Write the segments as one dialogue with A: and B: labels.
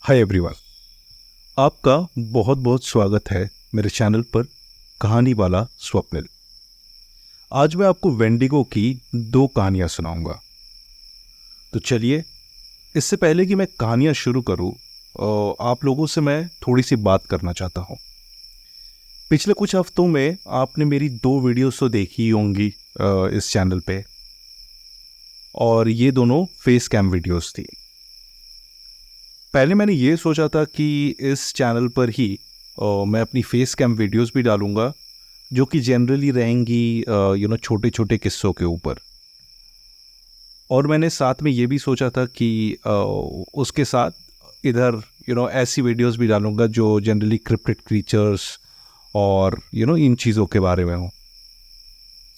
A: Hi everyone, आपका बहुत बहुत स्वागत है मेरे चैनल पर कहानी वाला स्वप्निल। आज मैं आपको वेंडिगो की दो कहानियां सुनाऊंगा। तो चलिए, इससे पहले कि मैं कहानियां शुरू करूं, आप लोगों से मैं थोड़ी सी बात करना चाहता हूं। पिछले कुछ हफ्तों में आपने मेरी दो वीडियोस तो देखी ही होंगी इस चैनल पे, और ये दोनों फेस कैम वीडियोस थी। पहले मैंने ये सोचा था कि इस चैनल पर ही मैं अपनी फेस कैम वीडियोस भी डालूंगा, जो कि जनरली रहेंगी छोटे छोटे किस्सों के ऊपर। और मैंने साथ में ये भी सोचा था कि उसके साथ इधर ऐसी वीडियोस भी डालूंगा जो जनरली क्रिप्टिड क्रीचर्स और इन चीज़ों के बारे में हो।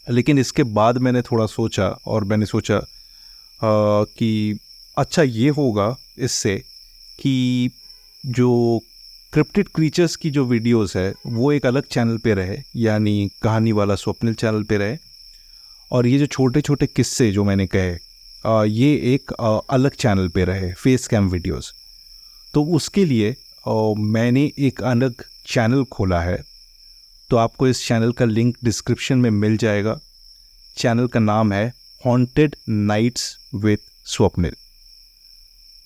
A: लेकिन इसके बाद मैंने थोड़ा सोचा और मैंने सोचा कि अच्छा ये होगा इससे कि जो क्रिप्टिड क्रीचर्स की जो वीडियोस है वो एक अलग चैनल पे रहे, यानी कहानी वाला स्वप्निल चैनल पे रहे, और ये जो छोटे छोटे किस्से जो मैंने कहे ये एक अलग चैनल पे रहे, फेस कैम वीडियोस। तो उसके लिए मैंने एक अलग चैनल खोला है। तो आपको इस चैनल का लिंक डिस्क्रिप्शन में मिल जाएगा। चैनल का नाम है हॉन्टेड नाइट्स विद स्वप्निल।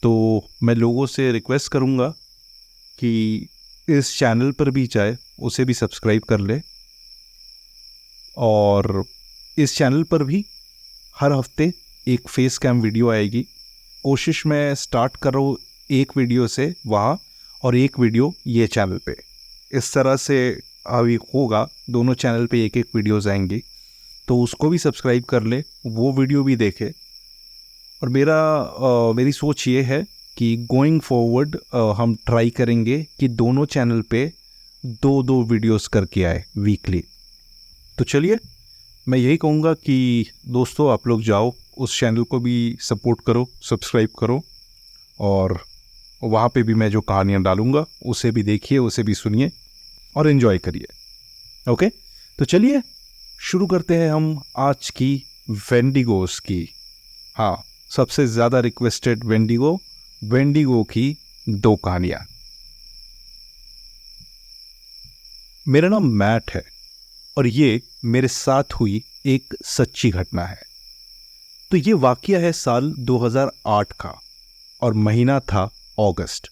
A: तो मैं लोगों से रिक्वेस्ट करूँगा कि इस चैनल पर भी चाहे उसे भी सब्सक्राइब कर ले, और इस चैनल पर भी हर हफ्ते एक फेस कैम वीडियो आएगी। कोशिश मैं स्टार्ट कर रहा हूँ एक वीडियो से वहाँ, और एक वीडियो ये चैनल पे। इस तरह से अभी होगा, दोनों चैनल पे एक एक वीडियोज़ आएंगी। तो उसको भी सब्सक्राइब कर ले, वो वीडियो भी देखे। और मेरी सोच ये है कि गोइंग फॉरवर्ड हम ट्राई करेंगे कि दोनों चैनल पे दो दो वीडियोस करके आए वीकली। तो चलिए, मैं यही कहूँगा कि दोस्तों आप लोग जाओ उस चैनल को भी सपोर्ट करो, सब्सक्राइब करो, और वहाँ पे भी मैं जो कहानियाँ डालूँगा उसे भी देखिए, उसे भी सुनिए और एंजॉय करिए। ओके, तो चलिए शुरू करते हैं हम आज की वेंडिगोस की। हाँ, सबसे ज़्यादा रिक्वेस्टेड वेंडिगो की दो कहानियाँ। मेरा नाम मैट है और ये मेरे साथ हुई एक सच्ची घटना है। तो ये वाकया है साल 2008 का, और महीना था अगस्त।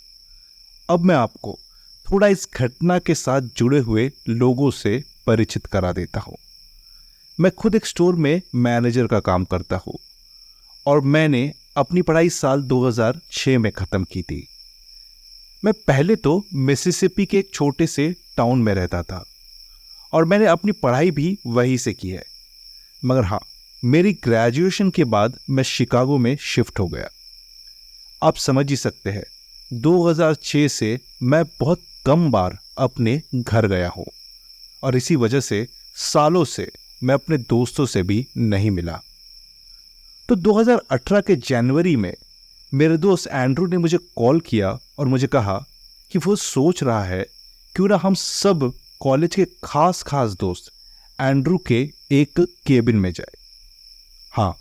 A: अब मैं आपको थोड़ा इस घटना के साथ जुड़े हुए लोगों से परिचित करा देता हूँ। मैं खुद एक स्टोर में मैनेजर का काम करता हूँ, और मैंने अपनी पढ़ाई साल 2006 में ख़त्म की थी। मैं पहले तो मिसिसिपी के एक छोटे से टाउन में रहता था, और मैंने अपनी पढ़ाई भी वहीं से की है। मगर हाँ, मेरी ग्रेजुएशन के बाद मैं शिकागो में शिफ्ट हो गया। आप समझ ही सकते हैं, 2006 से मैं बहुत कम बार अपने घर गया हूँ, और इसी वजह से सालों से मैं अपने दोस्तों से भी नहीं मिला। तो 2018 के जनवरी में मेरे दोस्त एंड्रू ने मुझे कॉल किया और मुझे कहा कि वो सोच रहा है क्यों ना हम सब कॉलेज के खास खास दोस्त एंड्रू के एक केबिन में जाए। हाँ,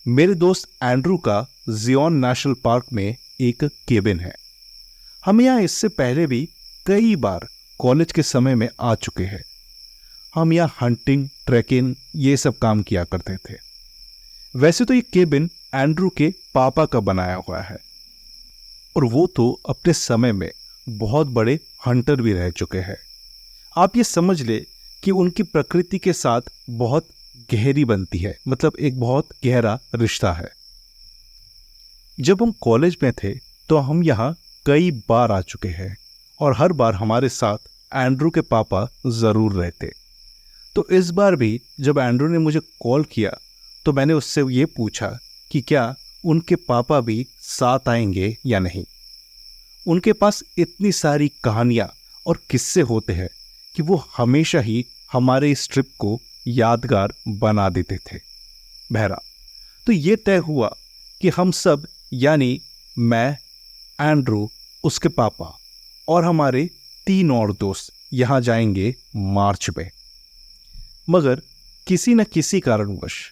A: मेरे दोस्त एंड्रू का जियोन नेशनल पार्क में एक केबिन है। हम यहाँ इससे पहले भी कई बार कॉलेज के समय में आ चुके हैं। हम यहाँ हंटिंग, ट्रैकिंग ये सब काम किया करते थे। वैसे तो ये केबिन एंड्रू के पापा का बनाया हुआ है, और वो तो अपने समय में बहुत बड़े हंटर भी रह चुके हैं। आप ये समझ ले कि उनकी प्रकृति के साथ बहुत गहरी बनती है, मतलब एक बहुत गहरा रिश्ता है। जब हम कॉलेज में थे तो हम यहाँ कई बार आ चुके हैं, और हर बार हमारे साथ एंड्रू के पापा ज़रूर रहते। तो इस बार भी जब एंड्रू ने मुझे कॉल किया तो मैंने उससे ये पूछा कि क्या उनके पापा भी साथ आएंगे या नहीं। उनके पास इतनी सारी कहानियाँ और किस्से होते हैं कि वो हमेशा ही हमारे इस ट्रिप को यादगार बना देते थे। बहरा, तो ये तय हुआ कि हम सब, यानी मैं, एंड्रू, उसके पापा और हमारे 3 और दोस्त यहाँ जाएंगे मार्च में। मगर किसी न किसी कारणवश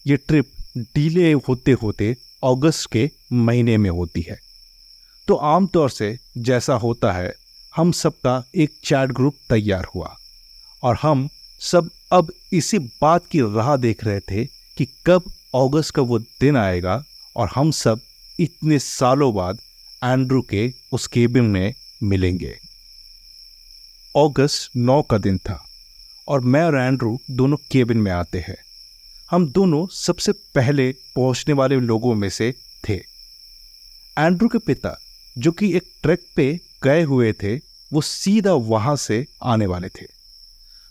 A: ये ट्रिप डिले होते होते अगस्त के महीने में होती है। तो आमतौर से जैसा होता है, हम सबका एक चैट ग्रुप तैयार हुआ और हम सब अब इसी बात की राह देख रहे थे कि कब अगस्त का वो दिन आएगा और हम सब इतने सालों बाद एंड्रू के उस केबिन में मिलेंगे। अगस्त 9 का दिन था और मैं और एंड्रू दोनों केबिन में आते हैं। हम दोनों सबसे पहले पहुंचने वाले लोगों में से थे। एंड्रू के पिता, जो कि एक ट्रैक पे गए हुए थे, वो सीधा वहां से आने वाले थे।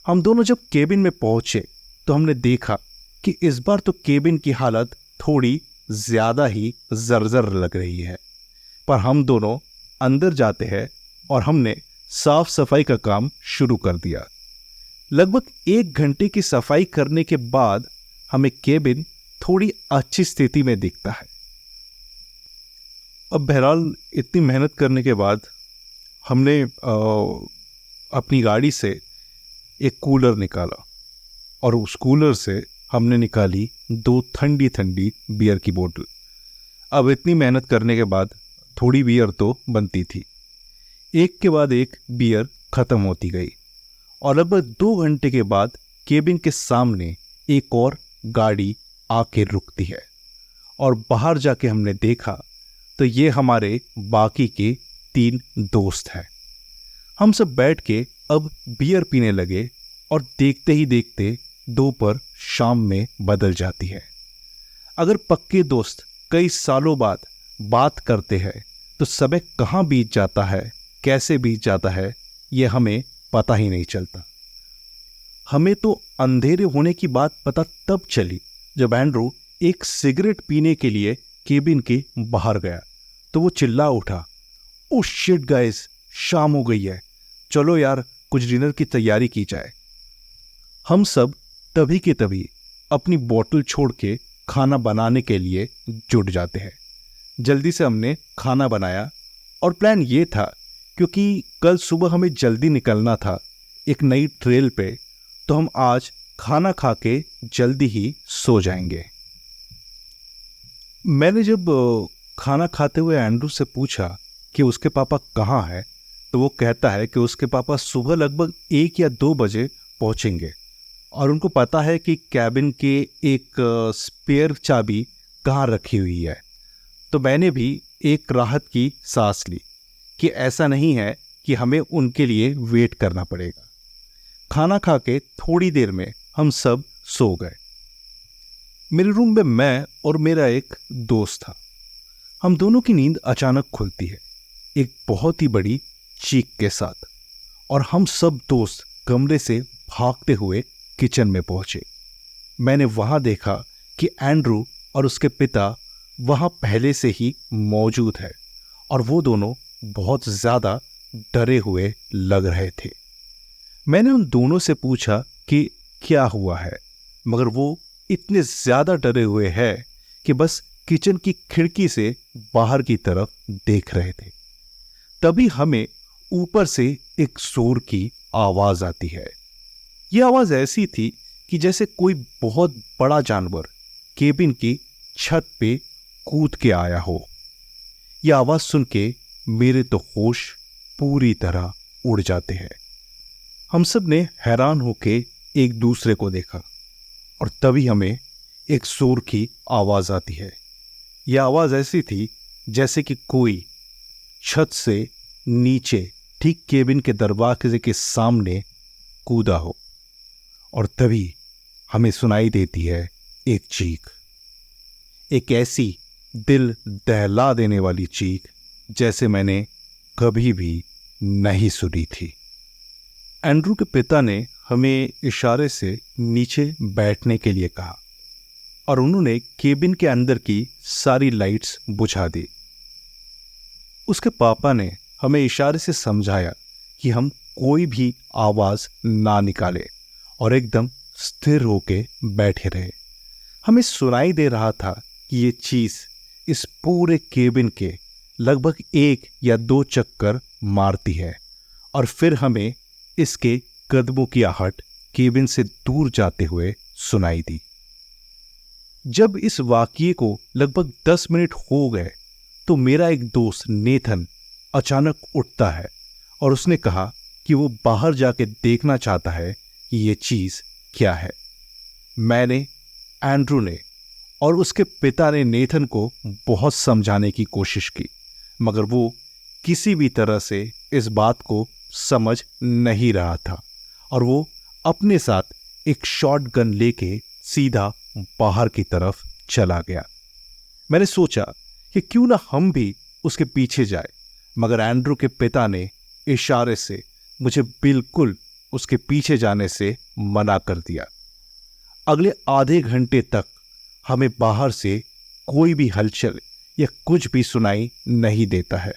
A: हम दोनों जब केबिन में पहुंचे तो हमने देखा कि इस बार तो केबिन की हालत थोड़ी ज्यादा ही जर्जर लग रही है। पर हम दोनों अंदर जाते हैं और हमने साफ सफाई का काम शुरू कर दिया। लगभग 1 घंटे की सफाई करने के बाद हमें केबिन थोड़ी अच्छी स्थिति में दिखता है। अब बहरहाल इतनी मेहनत करने के बाद हमने अपनी गाड़ी से एक कूलर निकाला और उस कूलर से हमने निकाली 2 ठंडी ठंडी बियर की बोतल। अब इतनी मेहनत करने के बाद थोड़ी बियर तो बनती थी। एक के बाद एक बियर खत्म होती गई और लगभग 2 घंटे के बाद केबिन के सामने एक और गाड़ी आके रुकती है और बाहर जाके हमने देखा तो ये हमारे बाकी के 3 दोस्त हैं। हम सब बैठ के अब बियर पीने लगे और देखते ही देखते दोपहर शाम में बदल जाती है। अगर पक्के दोस्त कई सालों बाद बात करते हैं तो समय कहाँ बीत जाता है, कैसे बीत जाता है, ये हमें पता ही नहीं चलता। हमें तो अंधेरे होने की बात पता तब चली जब एंड्रू एक सिगरेट पीने के लिए केबिन के बाहर गया तो वो चिल्ला उठा, ओह शिट गाइस, शाम हो गई है, चलो यार कुछ डिनर की तैयारी की जाए। हम सब तभी के तभी अपनी बोतल छोड़ के खाना बनाने के लिए जुट जाते हैं। जल्दी से हमने खाना बनाया और प्लान ये था, क्योंकि कल सुबह हमें जल्दी निकलना था एक नई ट्रेल पे, तो हम आज खाना खा के जल्दी ही सो जाएंगे। मैंने जब खाना खाते हुए एंड्रू से पूछा कि उसके पापा कहाँ हैं, तो वो कहता है कि उसके पापा सुबह लगभग 1 या 2 बजे पहुंचेंगे और उनको पता है कि कैबिन के एक स्पेयर चाबी कहाँ रखी हुई है। तो मैंने भी एक राहत की सांस ली कि ऐसा नहीं है कि हमें उनके लिए वेट करना पड़ेगा। खाना खा के थोड़ी देर में हम सब सो गए। मेरे रूम में मैं और मेरा एक दोस्त था। हम दोनों की नींद अचानक खुलती है, एक बहुत ही बड़ी चीख के साथ, और हम सब दोस्त कमरे से भागते हुए किचन में पहुंचे। मैंने वहां देखा कि एंड्रू और उसके पिता वहां पहले से ही मौजूद है और वो दोनों बहुत ज्यादा डरे हुए लग रहे थे। मैंने उन दोनों से पूछा कि क्या हुआ है, मगर वो इतने ज्यादा डरे हुए हैं कि बस किचन की खिड़की से बाहर की तरफ देख रहे थे। तभी हमें ऊपर से एक जोर की आवाज आती है। यह आवाज ऐसी थी कि जैसे कोई बहुत बड़ा जानवर केबिन की छत पे कूद के आया हो। यह आवाज सुन के मेरे तो होश पूरी तरह उड़ जाते हैं। हम सब ने हैरान होके एक दूसरे को देखा और तभी हमें एक जोर की आवाज आती है। यह आवाज ऐसी थी जैसे कि कोई छत से नीचे ठीक केबिन के दरवाजे के सामने कूदा हो, और तभी हमें सुनाई देती है एक चीख, एक ऐसी दिल दहला देने वाली चीख जैसे मैंने कभी भी नहीं सुनी थी। एंड्रू के पिता ने हमें इशारे से नीचे बैठने के लिए कहा और उन्होंने केबिन के अंदर की सारी लाइट्स बुझा दी। उसके पापा ने हमें इशारे से समझाया कि हम कोई भी आवाज ना निकाले और एकदम स्थिर होके बैठे रहे। हमें सुनाई दे रहा था कि ये चीज इस पूरे केबिन के लगभग 1 या 2 चक्कर मारती है और फिर हमें इसके कदमों की आहट केबिन से दूर जाते हुए सुनाई दी। जब इस वाकये को लगभग 10 मिनट हो गए तो मेरा एक दोस्त नेथन अचानक उठता है और उसने कहा कि वो बाहर जाके देखना चाहता है कि ये चीज क्या है। मैंने, एंड्रू ने और उसके पिता ने नेथन को बहुत समझाने की कोशिश की, मगर वो किसी भी तरह से इस बात को समझ नहीं रहा था और वो अपने साथ एक शॉटगन लेके सीधा बाहर की तरफ चला गया। मैंने सोचा कि क्यों ना हम भी उसके पीछे जाए, मगर एंड्रू के पिता ने इशारे से मुझे बिल्कुल उसके पीछे जाने से मना कर दिया। अगले आधे घंटे तक हमें बाहर से कोई भी हलचल या कुछ भी सुनाई नहीं देता है,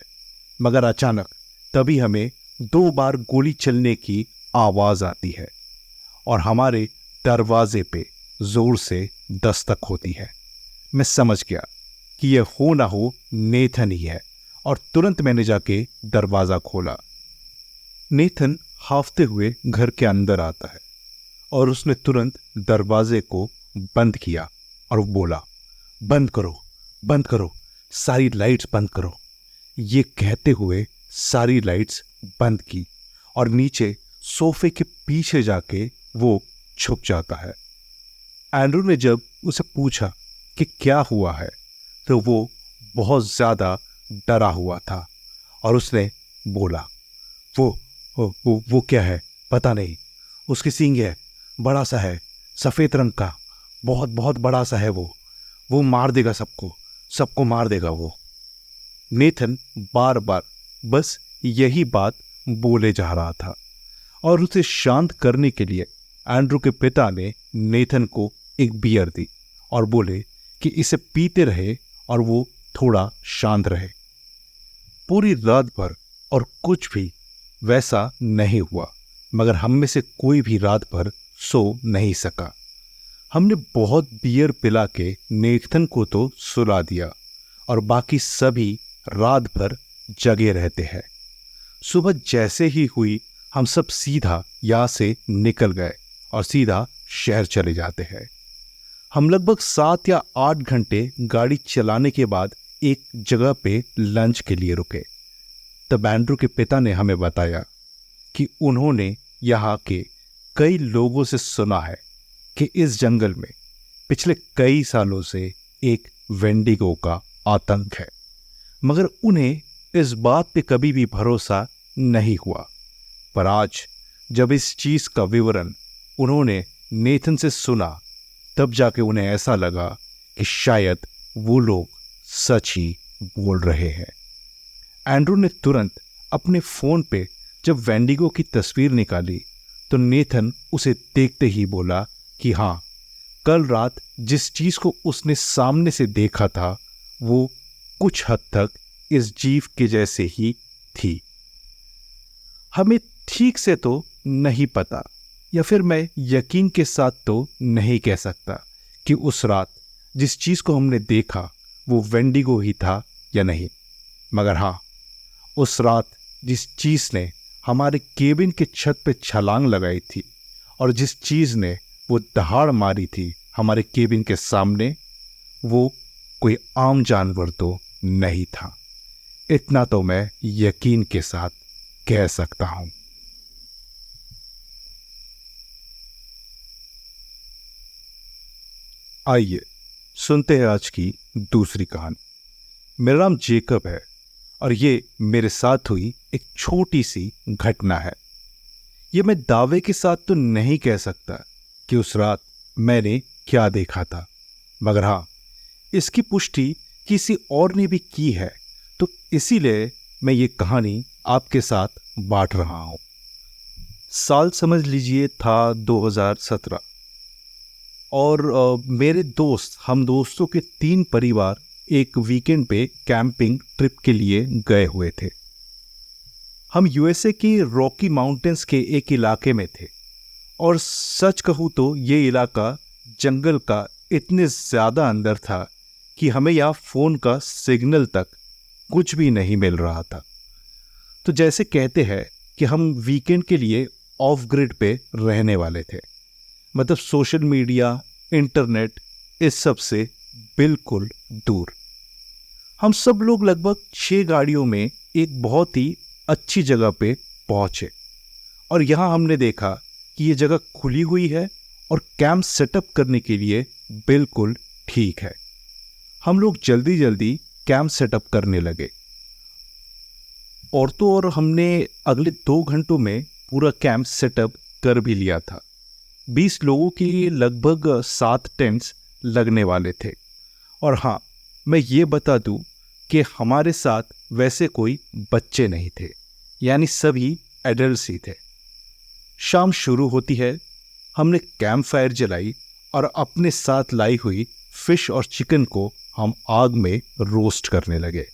A: मगर अचानक तभी हमें 2 बार गोली चलने की आवाज आती है और हमारे दरवाजे पे जोर से दस्तक होती है। मैं समझ गया कि यह हो ना हो नेथन ही है और तुरंत मैंने जाके दरवाजा खोला। नेथन हाफते हुए घर के अंदर आता है और उसने तुरंत दरवाजे को बंद किया और बोला, बंद करो, बंद करो, सारी लाइट्स बंद करो। ये कहते हुए सारी लाइट्स बंद की और नीचे सोफे के पीछे जाके वो छुप जाता है। एंड्रू ने जब उसे पूछा कि क्या हुआ है तो वो बहुत ज्यादा डरा हुआ था और उसने बोला, वो क्या है पता नहीं, उसकी सींग है, बड़ा सा है, सफेद रंग का, बहुत बहुत बड़ा सा है, वो मार देगा सबको, सबको मार देगा वो। नेथन बार बार बस यही बात बोले जा रहा था और उसे शांत करने के लिए एंड्रू के पिता ने नेथन को एक बियर दी और बोले कि इसे पीते रहे और वो थोड़ा शांत रहे। पूरी रात भर और कुछ भी वैसा नहीं हुआ, मगर हम में से कोई भी रात भर सो नहीं सका। हमने बहुत बियर पिला के नेथन को तो सुला दिया और बाकी सभी रात भर जगे रहते हैं। सुबह जैसे ही हुई हम सब सीधा यहाँ से निकल गए और सीधा शहर चले जाते हैं। हम लगभग 7 या 8 घंटे गाड़ी चलाने के बाद एक जगह पे लंच के लिए रुके। तब एंड्रू के पिता ने हमें बताया कि उन्होंने यहाँ के कई लोगों से सुना है कि इस जंगल में पिछले कई सालों से एक वेंडिगो का आतंक है, मगर उन्हें इस बात पे कभी भी भरोसा नहीं हुआ। पर आज जब इस चीज का विवरण उन्होंने नेथन से सुना, तब जाके उन्हें ऐसा लगा कि शायद वो लोग सच ही बोल रहे हैं। एंड्रू ने तुरंत अपने फोन पे जब वेंडिगो की तस्वीर निकाली तो नेथन उसे देखते ही बोला कि हाँ, कल रात जिस चीज को उसने सामने से देखा था वो कुछ हद तक इस जीव के जैसे ही थी। हमें ठीक से तो नहीं पता, या फिर मैं यकीन के साथ तो नहीं कह सकता कि उस रात जिस चीज को हमने देखा वो वेंडिगो ही था या नहीं, मगर हाँ, उस रात जिस चीज ने हमारे केबिन के छत पे छलांग लगाई थी और जिस चीज ने वो दहाड़ मारी थी हमारे केबिन के सामने, वो कोई आम जानवर तो नहीं था। इतना तो मैं यकीन के साथ कह सकता हूं। आइए सुनते हैं आज की दूसरी कहानी। मेरा नाम जेकब है और ये मेरे साथ हुई एक छोटी सी घटना है। ये मैं दावे के साथ तो नहीं कह सकता कि उस रात मैंने क्या देखा था, मगर हाँ, इसकी पुष्टि किसी और ने भी की है, तो इसीलिए मैं ये कहानी आपके साथ बांट रहा हूं। साल समझ लीजिए था 2017 और मेरे दोस्त, हम दोस्तों के 3 परिवार एक वीकेंड पे कैंपिंग ट्रिप के लिए गए हुए थे। हम यूएसए की रॉकी माउंटेन्स के एक इलाके में थे और सच कहूँ तो ये इलाका जंगल का इतने ज़्यादा अंदर था कि हमें यहाँ फ़ोन का सिग्नल तक कुछ भी नहीं मिल रहा था। तो जैसे कहते हैं कि हम वीकेंड के लिए ऑफ ग्रिड पे रहने वाले थे, मतलब सोशल मीडिया, इंटरनेट, इस सब से बिल्कुल दूर। हम सब लोग लगभग 6 गाड़ियों में एक बहुत ही अच्छी जगह पे पहुंचे और यहाँ हमने देखा कि ये जगह खुली हुई है और कैंप सेटअप करने के लिए बिल्कुल ठीक है। हम लोग जल्दी जल्दी कैंप सेटअप करने लगे और तो और हमने अगले 2 घंटों में पूरा कैंप सेटअप कर भी लिया था। 20 लोगों के लिए लगभग 7 टेंट्स लगने वाले थे। और हाँ, मैं ये बता दूं कि हमारे साथ वैसे कोई बच्चे नहीं थे, यानी सभी एडल्ट्स ही थे। शाम शुरू होती है, हमने कैंप फायर जलाई और अपने साथ लाई हुई फिश और चिकन को हम आग में रोस्ट करने लगे।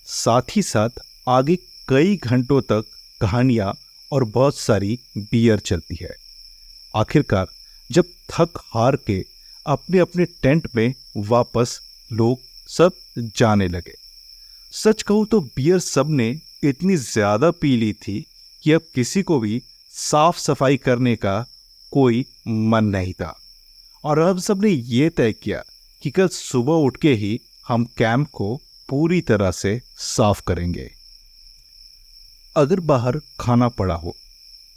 A: साथ ही साथ आगे कई घंटों तक कहानियां और बहुत सारी बियर चलती है। आखिरकार जब थक हार के अपने अपने टेंट में वापस लोग सब जाने लगे। सच कहूं तो बियर सबने इतनी ज्यादा पी ली थी कि अब किसी को भी साफ सफाई करने का कोई मन नहीं था और अब सबने ये तय किया कि कल सुबह उठ के ही हम कैंप को पूरी तरह से साफ करेंगे। अगर बाहर खाना पड़ा हो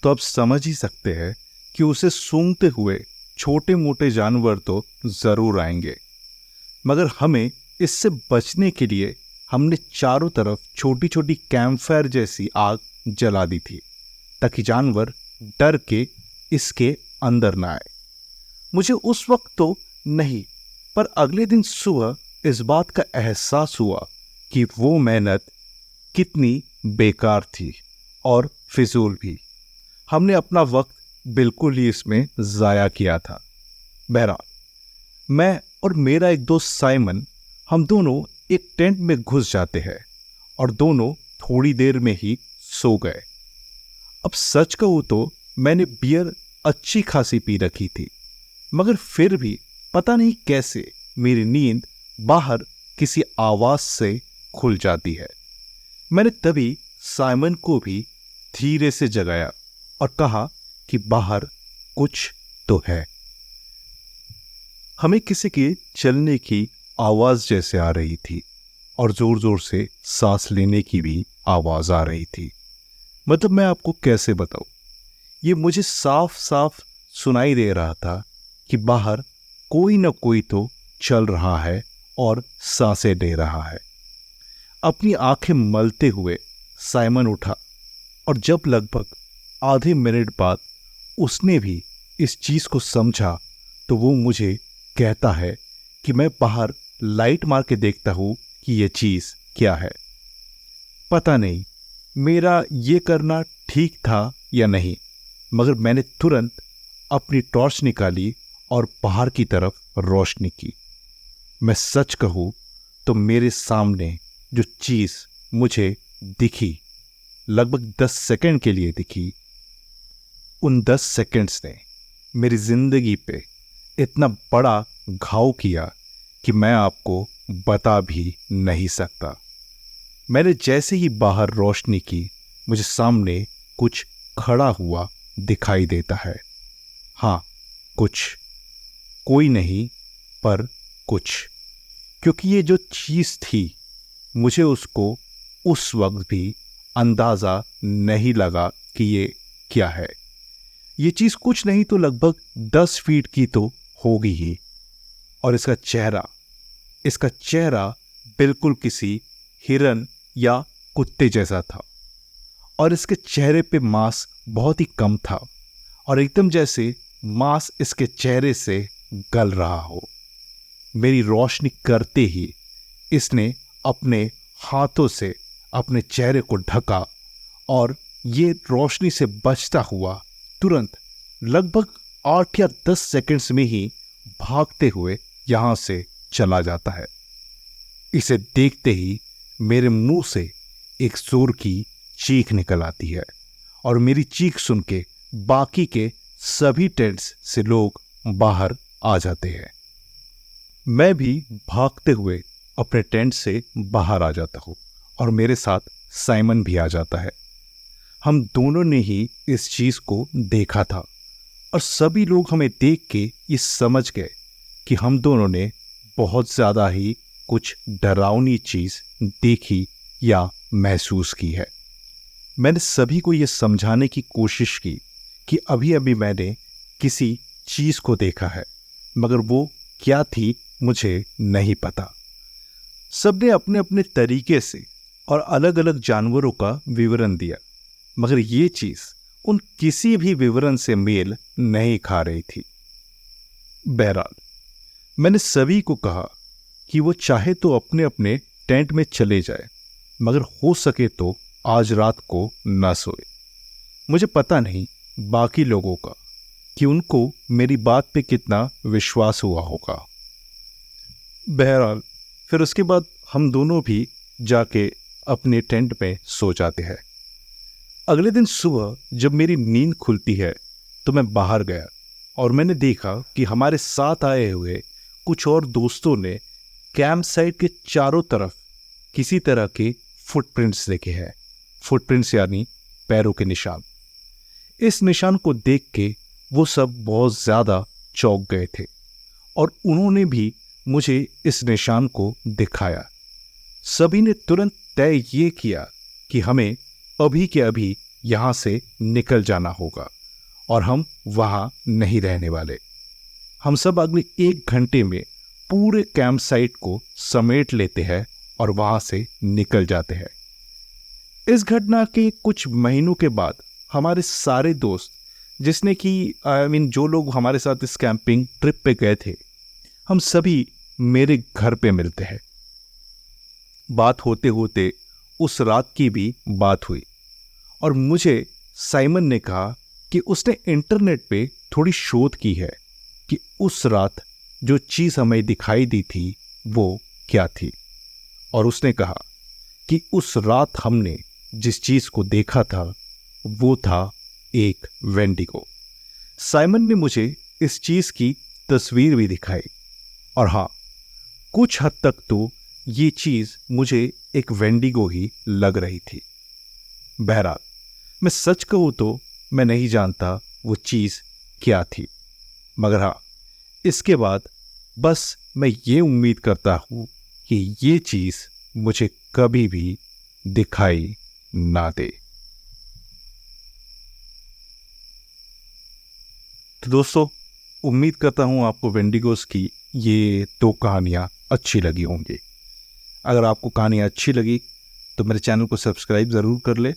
A: तो आप समझ ही सकते हैं कि उसे सूंघते हुए छोटे मोटे जानवर तो जरूर आएंगे, मगर हमें इससे बचने के लिए हमने चारों तरफ छोटी छोटी कैंप फायर जैसी आग जला दी थी ताकि जानवर डर के इसके अंदर ना आए। मुझे उस वक्त तो नहीं, पर अगले दिन सुबह इस बात का एहसास हुआ कि वो मेहनत कितनी बेकार थी और फिजूल भी। हमने अपना वक्त बिल्कुल ही इसमें जाया किया था। बहरहाल, मैं और मेरा एक दोस्त साइमन, हम दोनों एक टेंट में घुस जाते हैं और दोनों थोड़ी देर में ही सो गए। अब सच कहूं तो मैंने बियर अच्छी खासी पी रखी थी, मगर फिर भी पता नहीं कैसे मेरी नींद बाहर किसी आवाज से खुल जाती है। मैंने तभी साइमन को भी धीरे से जगाया और कहा कि बाहर कुछ तो है। हमें किसी के चलने की आवाज जैसे आ रही थी और जोर जोर से सांस लेने की भी आवाज आ रही थी। मतलब मैं आपको कैसे बताऊं, ये मुझे साफ साफ सुनाई दे रहा था कि बाहर कोई ना कोई तो चल रहा है और सांसें ले रहा है। अपनी आंखें मलते हुए साइमन उठा और जब लगभग आधे मिनट बाद उसने भी इस चीज को समझा तो वो मुझे कहता है कि मैं बाहर लाइट मार के देखता हूं कि ये चीज क्या है। पता नहीं मेरा ये करना ठीक था या नहीं, मगर मैंने तुरंत अपनी टॉर्च निकाली और बाहर की तरफ रोशनी की। मैं सच कहूं तो मेरे सामने जो चीज मुझे दिखी, लगभग 10 सेकंड के लिए दिखी, उन 10 सेकंड्स ने मेरी जिंदगी पे इतना बड़ा घाव किया कि मैं आपको बता भी नहीं सकता। मैंने जैसे ही बाहर रोशनी की, मुझे सामने कुछ खड़ा हुआ दिखाई देता है। हाँ, कुछ, कोई नहीं पर कुछ, क्योंकि ये जो चीज थी मुझे उसको उस वक्त भी अंदाजा नहीं लगा कि ये क्या है। ये चीज कुछ नहीं तो लगभग 10 फीट की तो होगी ही, और इसका चेहरा बिल्कुल किसी हिरन या कुत्ते जैसा था और इसके चेहरे पे मांस बहुत ही कम था और एकदम जैसे मांस इसके चेहरे से गल रहा हो। मेरी रोशनी करते ही इसने अपने हाथों से अपने चेहरे को ढका और ये रोशनी से बचता हुआ तुरंत लगभग 8 या 10 सेकंड्स में ही भागते हुए यहां से चला जाता है। इसे देखते ही मेरे मुंह से एक जोर की चीख निकल आती है और मेरी चीख सुन के बाकी के सभी टेंट्स से लोग बाहर आ जाते हैं। मैं भी भागते हुए अपने टेंट से बाहर आ जाता हूँ और मेरे साथ साइमन भी आ जाता है। हम दोनों ने ही इस चीज को देखा था और सभी लोग हमें देख के ये समझ गए कि हम दोनों ने बहुत ज्यादा ही कुछ डरावनी चीज देखी या महसूस की है। मैंने सभी को यह समझाने की कोशिश की कि अभी अभी मैंने किसी चीज को देखा है, मगर वो क्या थी मुझे नहीं पता। सबने अपने अपने तरीके से और अलग अलग जानवरों का विवरण दिया, मगर ये चीज उन किसी भी विवरण से मेल नहीं खा रही थी। बहरहाल मैंने सभी को कहा कि वो चाहे तो अपने अपने टेंट में चले जाए, मगर हो सके तो आज रात को न सोए। मुझे पता नहीं बाकी लोगों का कि उनको मेरी बात पे कितना विश्वास हुआ होगा। बहरहाल फिर उसके बाद हम दोनों भी जाके अपने टेंट में सो जाते हैं। अगले दिन सुबह जब मेरी नींद खुलती है तो मैं बाहर गया और मैंने देखा कि हमारे साथ आए हुए कुछ और दोस्तों ने कैंप साइट के चारों तरफ किसी तरह के फुटप्रिंट्स देखे हैं। फुटप्रिंट्स यानी पैरों के निशान। इस निशान को देख के वो सब बहुत ज्यादा चौंक गए थे और उन्होंने भी मुझे इस निशान को दिखाया। सभी ने तुरंत तय ये किया कि हमें अभी के अभी यहां से निकल जाना होगा और हम वहां नहीं रहने वाले। हम सब अगले 1 घंटे में पूरे कैंप साइट को समेट लेते हैं और वहां से निकल जाते हैं। इस घटना के कुछ महीनों के बाद हमारे सारे दोस्त, जिसने कि जो लोग हमारे साथ इस कैंपिंग ट्रिप पे गए थे, हम सभी मेरे घर पे मिलते हैं। बात होते होते उस रात की भी बात हुई और मुझे साइमन ने कहा कि उसने इंटरनेट पे थोड़ी शोध की है कि उस रात जो चीज हमें दिखाई दी थी वो क्या थी। और उसने कहा कि उस रात हमने जिस चीज को देखा था वो था एक वेंडिगो। साइमन ने मुझे इस चीज की तस्वीर भी दिखाई और हाँ, कुछ हद तक तो ये चीज मुझे एक वेंडिगो ही लग रही थी। बहरहाल मैं सच कहूं तो मैं नहीं जानता वो चीज क्या थी, मगर हाँ, इसके बाद बस मैं ये उम्मीद करता हूं कि ये चीज मुझे कभी भी दिखाई ना दे। तो दोस्तों, उम्मीद करता हूं आपको वेंडिगोस की ये 2 कहानियां अच्छी लगी होंगी। अगर आपको कहानियां अच्छी लगी तो मेरे चैनल को सब्सक्राइब ज़रूर कर ले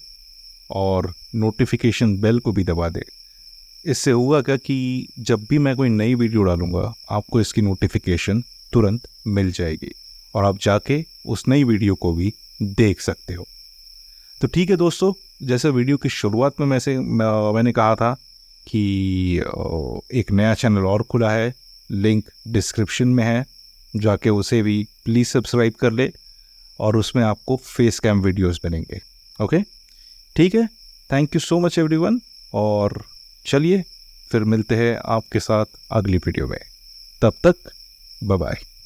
A: और नोटिफिकेशन बेल को भी दबा दे। इससे होगा क्या कि जब भी मैं कोई नई वीडियो डालूंगा आपको इसकी नोटिफिकेशन तुरंत मिल जाएगी और आप जाके उस नई वीडियो को भी देख सकते हो। तो ठीक है दोस्तों, जैसे वीडियो की शुरुआत में मैंने कहा था कि एक नया चैनल और खुला है, लिंक डिस्क्रिप्शन में है, जाके उसे भी प्लीज़ सब्सक्राइब कर ले और उसमें आपको फेस कैम वीडियोस मिलेंगे। ओके, ठीक है, thank you so much everyone और चलिए फिर मिलते हैं आपके साथ अगली वीडियो में। तब तक बाय बाय।